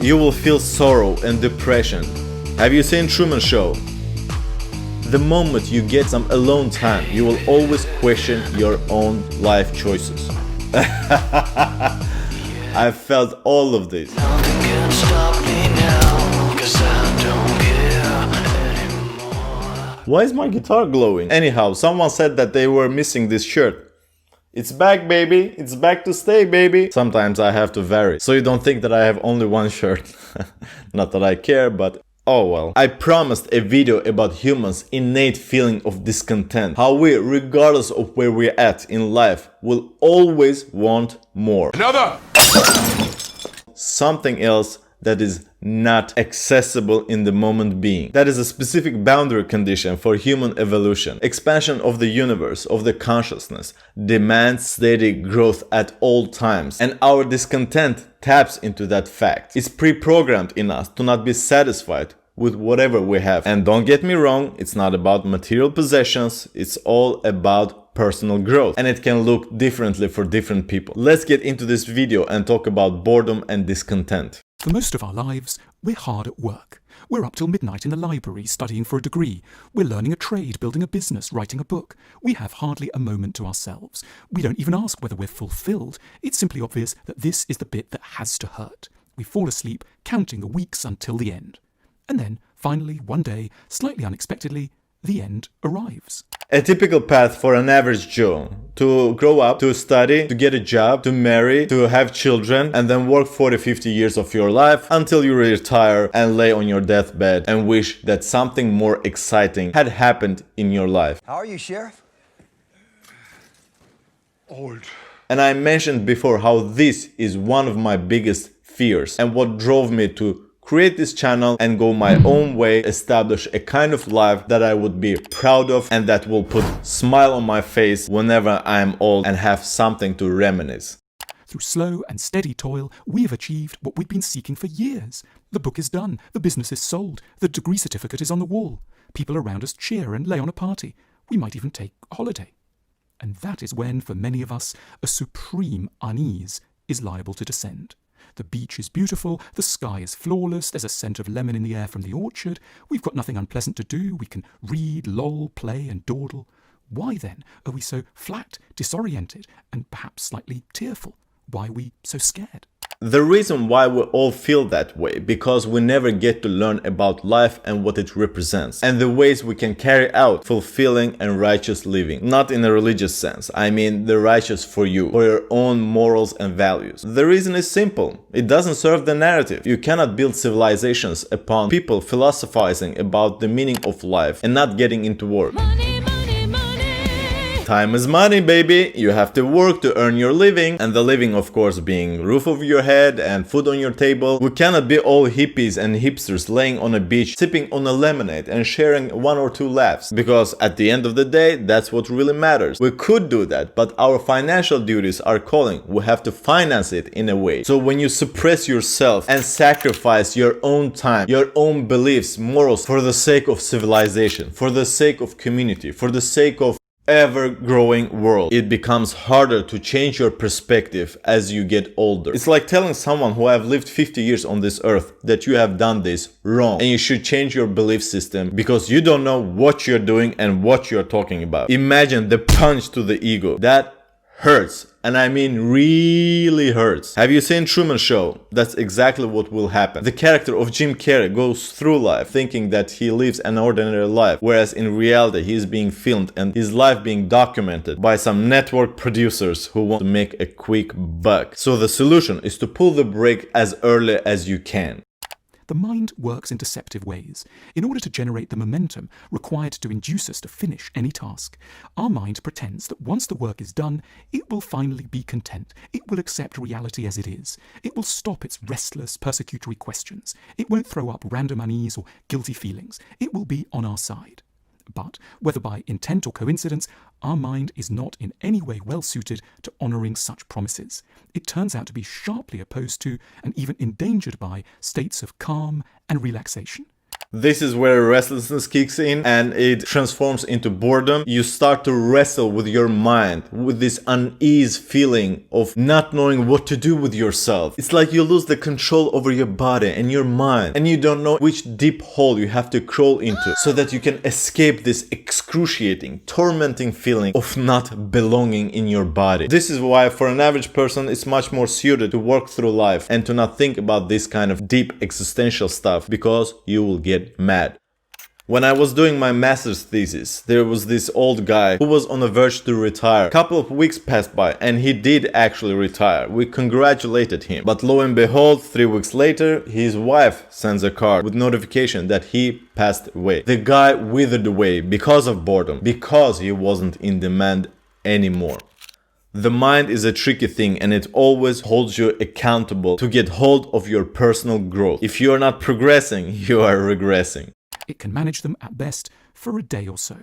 you will feel sorrow and depression. Have you seen Truman Show? The moment you get some alone time, you will always question your own life choices. I felt all of this. Nothing can stop me now, 'cause I don't care anymore. Why is my guitar glowing? Anyhow, someone said that they were missing this shirt. It's back, baby. It's back to stay, baby. Sometimes I have to vary, so you don't think that I have only one shirt. Not that I care, but oh well. I promised a video about humans' innate feeling of discontent. How we, regardless of where we're at in life, will always want more. Another! Something else that is not accessible in the moment being. That is a specific boundary condition for human evolution. Expansion of the universe, of the consciousness, demands steady growth at all times, and our discontent taps into that fact. It's pre-programmed in us to not be satisfied with whatever we have. And don't get me wrong, it's not about material possessions, it's all about personal growth, and it can look differently for different people. Let's get into this video and talk about boredom and discontent. For most of our lives, we're hard at work. We're up till midnight in the library studying for a degree. We're learning a trade, building a business, writing a book. We have hardly a moment to ourselves. We don't even ask whether we're fulfilled. It's simply obvious that this is the bit that has to hurt. We fall asleep, counting the weeks until the end. And then, finally, one day, slightly unexpectedly, the end arrives. A typical path for an average Joe: to grow up, to study, to get a job, to marry, to have children, and then work 40-50 years of your life until you retire and lay on your deathbed and wish that something more exciting had happened in your life. How are you, Sheriff? Old. And I mentioned before how this is one of my biggest fears and what drove me to create this channel and go my own way, establish a kind of life that I would be proud of and that will put a smile on my face whenever I am old and have something to reminisce. Through slow and steady toil, we have achieved what we've been seeking for years. The book is done, the business is sold, the degree certificate is on the wall. People around us cheer and lay on a party. We might even take a holiday. And that is when, for many of us, a supreme unease is liable to descend. The beach is beautiful, the sky is flawless, there's a scent of lemon in the air from the orchard, we've got nothing unpleasant to do, we can read, loll, play and dawdle. Why then are we so flat, disoriented and perhaps slightly tearful? Why are we so scared? The reason why we all feel that way, because we never get to learn about life and what it represents, and the ways we can carry out fulfilling and righteous living. Not in a religious sense, I mean the righteous for you, for your own morals and values. The reason is simple: it doesn't serve the narrative. You cannot build civilizations upon people philosophizing about the meaning of life and not getting into work. Time is money, baby. You have to work to earn your living, and the living, of course, being roof over your head and food on your table. We cannot be all hippies and hipsters laying on a beach, sipping on a lemonade and sharing one or two laughs, because at the end of the day, that's what really matters. We could do that, but our financial duties are calling. We have to finance it in a way. So when you suppress yourself and sacrifice your own time, your own beliefs, morals, for the sake of civilization, for the sake of community, for the sake of ever-growing world, it becomes harder to change your perspective as you get older. It's like telling someone who have lived 50 years on this earth that you have done this wrong and you should change your belief system because you don't know what you're doing and what you're talking about. Imagine the punch to the ego. That hurts, and I mean really hurts. Have you seen Truman Show? That's exactly what will happen. The character of Jim Carrey goes through life thinking that he lives an ordinary life, whereas in reality he is being filmed and his life being documented by some network producers who want to make a quick buck. So the solution is to pull the brake as early as you can. The mind works in deceptive ways. In order to generate the momentum required to induce us to finish any task, our mind pretends that once the work is done, it will finally be content. It will accept reality as it is. It will stop its restless, persecutory questions. It won't throw up random unease or guilty feelings. It will be on our side. But, whether by intent or coincidence, our mind is not in any way well suited to honouring such promises. It turns out to be sharply opposed to, and even endangered by, states of calm and relaxation. This is where restlessness kicks in and it transforms into boredom. You start to wrestle with your mind, with this unease feeling of not knowing what to do with yourself. It's like you lose the control over your body and your mind, and you don't know which deep hole you have to crawl into so that you can escape this excruciating, tormenting feeling of not belonging in your body. This is why for an average person it's much more suited to work through life and to not think about this kind of deep existential stuff, because you will get mad. When I was doing my master's thesis, there was this old guy who was on the verge to retire. A couple of weeks passed by and he did actually retire. We congratulated him. But lo and behold, 3 weeks later, his wife sends a card with notification that he passed away. The guy withered away because of boredom, because he wasn't in demand anymore. The mind is a tricky thing and it always holds you accountable to get hold of your personal growth. If you are not progressing, you are regressing. It can manage them at best for a day or so.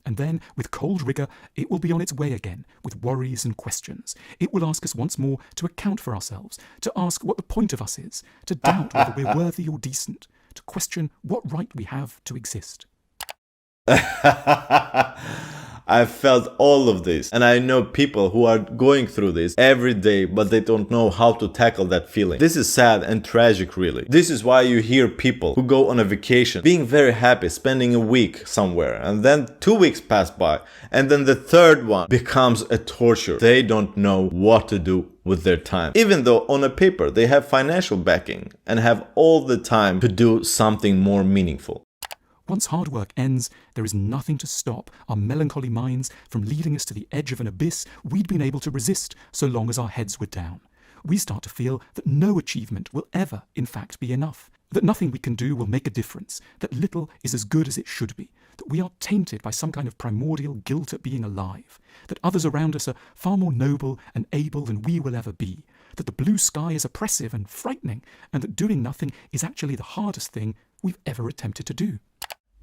And then, with cold rigour, it will be on its way again, with worries and questions. It will ask us once more to account for ourselves, to ask what the point of us is, to doubt whether we're worthy or decent, to question what right we have to exist. I've felt all of this, and I know people who are going through this every day, but they don't know how to tackle that feeling. This is sad and tragic, really. This is why you hear people who go on a vacation being very happy, spending a week somewhere, and then 2 weeks pass by, and then the third one becomes a torture. They don't know what to do with their time, even though on a paper they have financial backing and have all the time to do something more meaningful. Once hard work ends, there is nothing to stop our melancholy minds from leading us to the edge of an abyss we'd been able to resist so long as our heads were down. We start to feel that no achievement will ever, in fact, be enough, that nothing we can do will make a difference, that little is as good as it should be, that we are tainted by some kind of primordial guilt at being alive, that others around us are far more noble and able than we will ever be, that the blue sky is oppressive and frightening, and that doing nothing is actually the hardest thing we've ever attempted to do.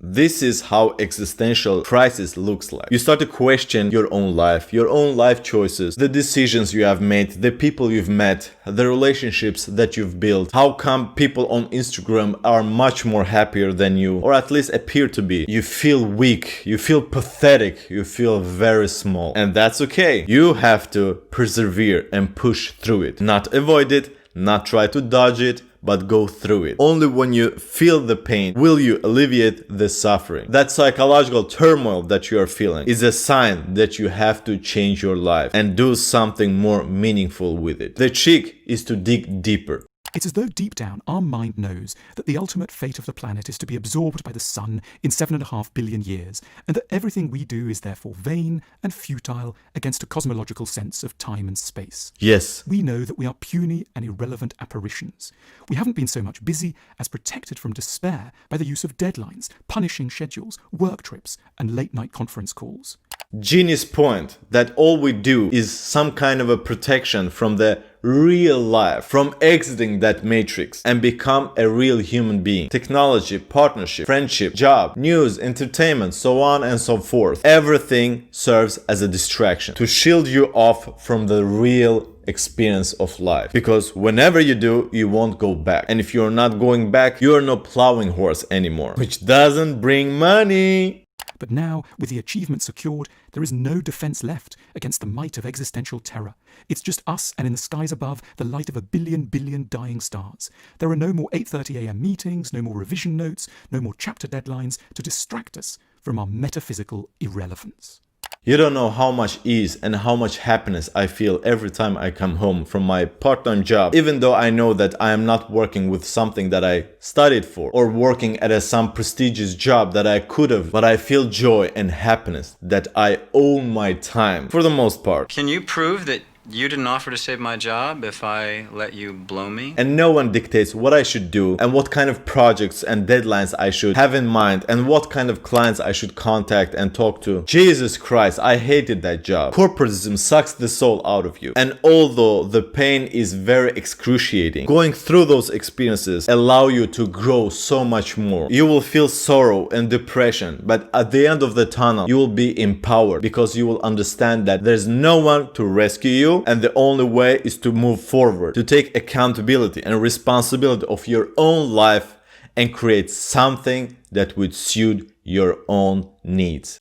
This is how existential crisis looks like. You start to question your own life choices, the decisions you have made, the people you've met, the relationships that you've built. How come people on Instagram are much more happier than you, or at least appear to be? You feel weak, you feel pathetic, you feel very small. And that's okay. You have to persevere and push through it. Not avoid it, not try to dodge it, but go through it. Only when you feel the pain will you alleviate the suffering. That psychological turmoil that you are feeling is a sign that you have to change your life and do something more meaningful with it. The trick is to dig deeper. It's as though deep down our mind knows that the ultimate fate of the planet is to be absorbed by the sun in 7.5 billion years, and that everything we do is therefore vain and futile against a cosmological sense of time and space. Yes. We know that we are puny and irrelevant apparitions. We haven't been so much busy as protected from despair by the use of deadlines, punishing schedules, work trips, and late-night conference calls. Genius point that all we do is some kind of a protection from the real life, from exiting that matrix and become a real human being. Technology, partnership, friendship, job, news, entertainment, so on and so forth. Everything serves as a distraction to shield you off from the real experience of life, because whenever you do, you won't go back, and if you're not going back, you're no plowing horse anymore, which doesn't bring money. But now, with the achievement secured, there is no defence left against the might of existential terror. It's just us, and in the skies above, the light of a billion dying stars. There are no more 8:30 a.m. meetings, no more revision notes, no more chapter deadlines to distract us from our metaphysical irrelevance. You don't know how much ease and how much happiness I feel every time I come home from my part-time job, even though I know that I am not working with something that I studied for or working at some prestigious job that I could have, but I feel joy and happiness that I own my time for the most part. Can you prove that you didn't offer to save my job if I let you blow me? And no one dictates what I should do and what kind of projects and deadlines I should have in mind and what kind of clients I should contact and talk to. Jesus Christ, I hated that job. Corporatism sucks the soul out of you. And although the pain is very excruciating, going through those experiences allow you to grow so much more. You will feel sorrow and depression, but at the end of the tunnel, you will be empowered because you will understand that there's no one to rescue you, and the only way is to move forward, to take accountability and responsibility of your own life and create something that would suit your own needs.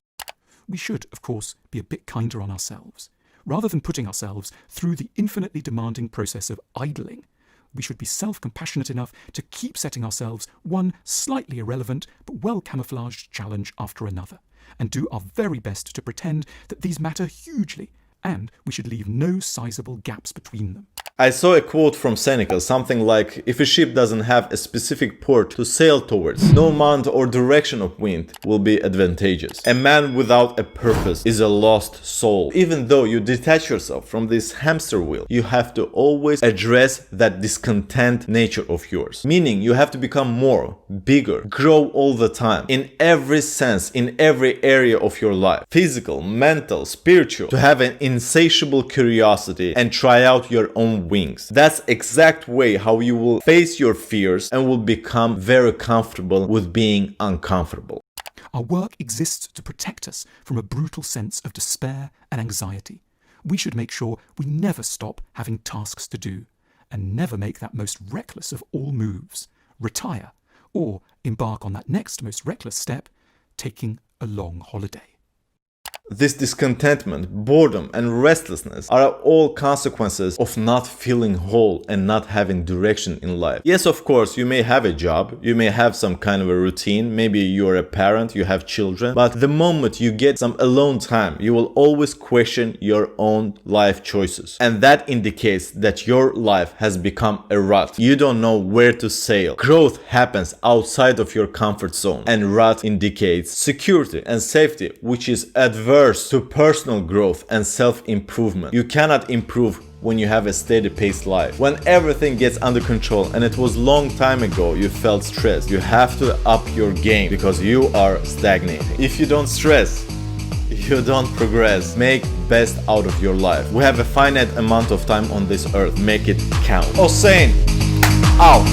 We should, of course, be a bit kinder on ourselves. Rather than putting ourselves through the infinitely demanding process of idling, we should be self-compassionate enough to keep setting ourselves one slightly irrelevant but well-camouflaged challenge after another, and do our very best to pretend that these matter hugely, and we should leave no sizable gaps between them. I saw a quote from Seneca, something like, if a ship doesn't have a specific port to sail towards, no amount or direction of wind will be advantageous. A man without a purpose is a lost soul. Even though you detach yourself from this hamster wheel, you have to always address that discontent nature of yours. Meaning you have to become more, bigger, grow all the time, in every sense, in every area of your life. Physical, mental, spiritual, to have an insatiable curiosity and try out your own wings. That's exact way how you will face your fears and will become very comfortable with being uncomfortable. Our work exists to protect us from a brutal sense of despair and anxiety. We should make sure we never stop having tasks to do, and never make that most reckless of all moves, retire, or embark on that next most reckless step, taking a long holiday. This discontentment, boredom, and restlessness are all consequences of not feeling whole and not having direction in life. Yes, of course, you may have a job, you may have some kind of a routine, maybe you're a parent, you have children, but the moment you get some alone time, you will always question your own life choices. And that indicates that your life has become a rut. You don't know where to sail. Growth happens outside of your comfort zone, and rut indicates security and safety, which is adverse to personal growth and self-improvement. You cannot improve when you have a steady paced life. When everything gets under control, and it was long time ago you felt stressed, you have to up your game because you are stagnating. If you don't stress, you don't progress. Make best out of your life. We have a finite amount of time on this earth. Make it count. Hossein, out.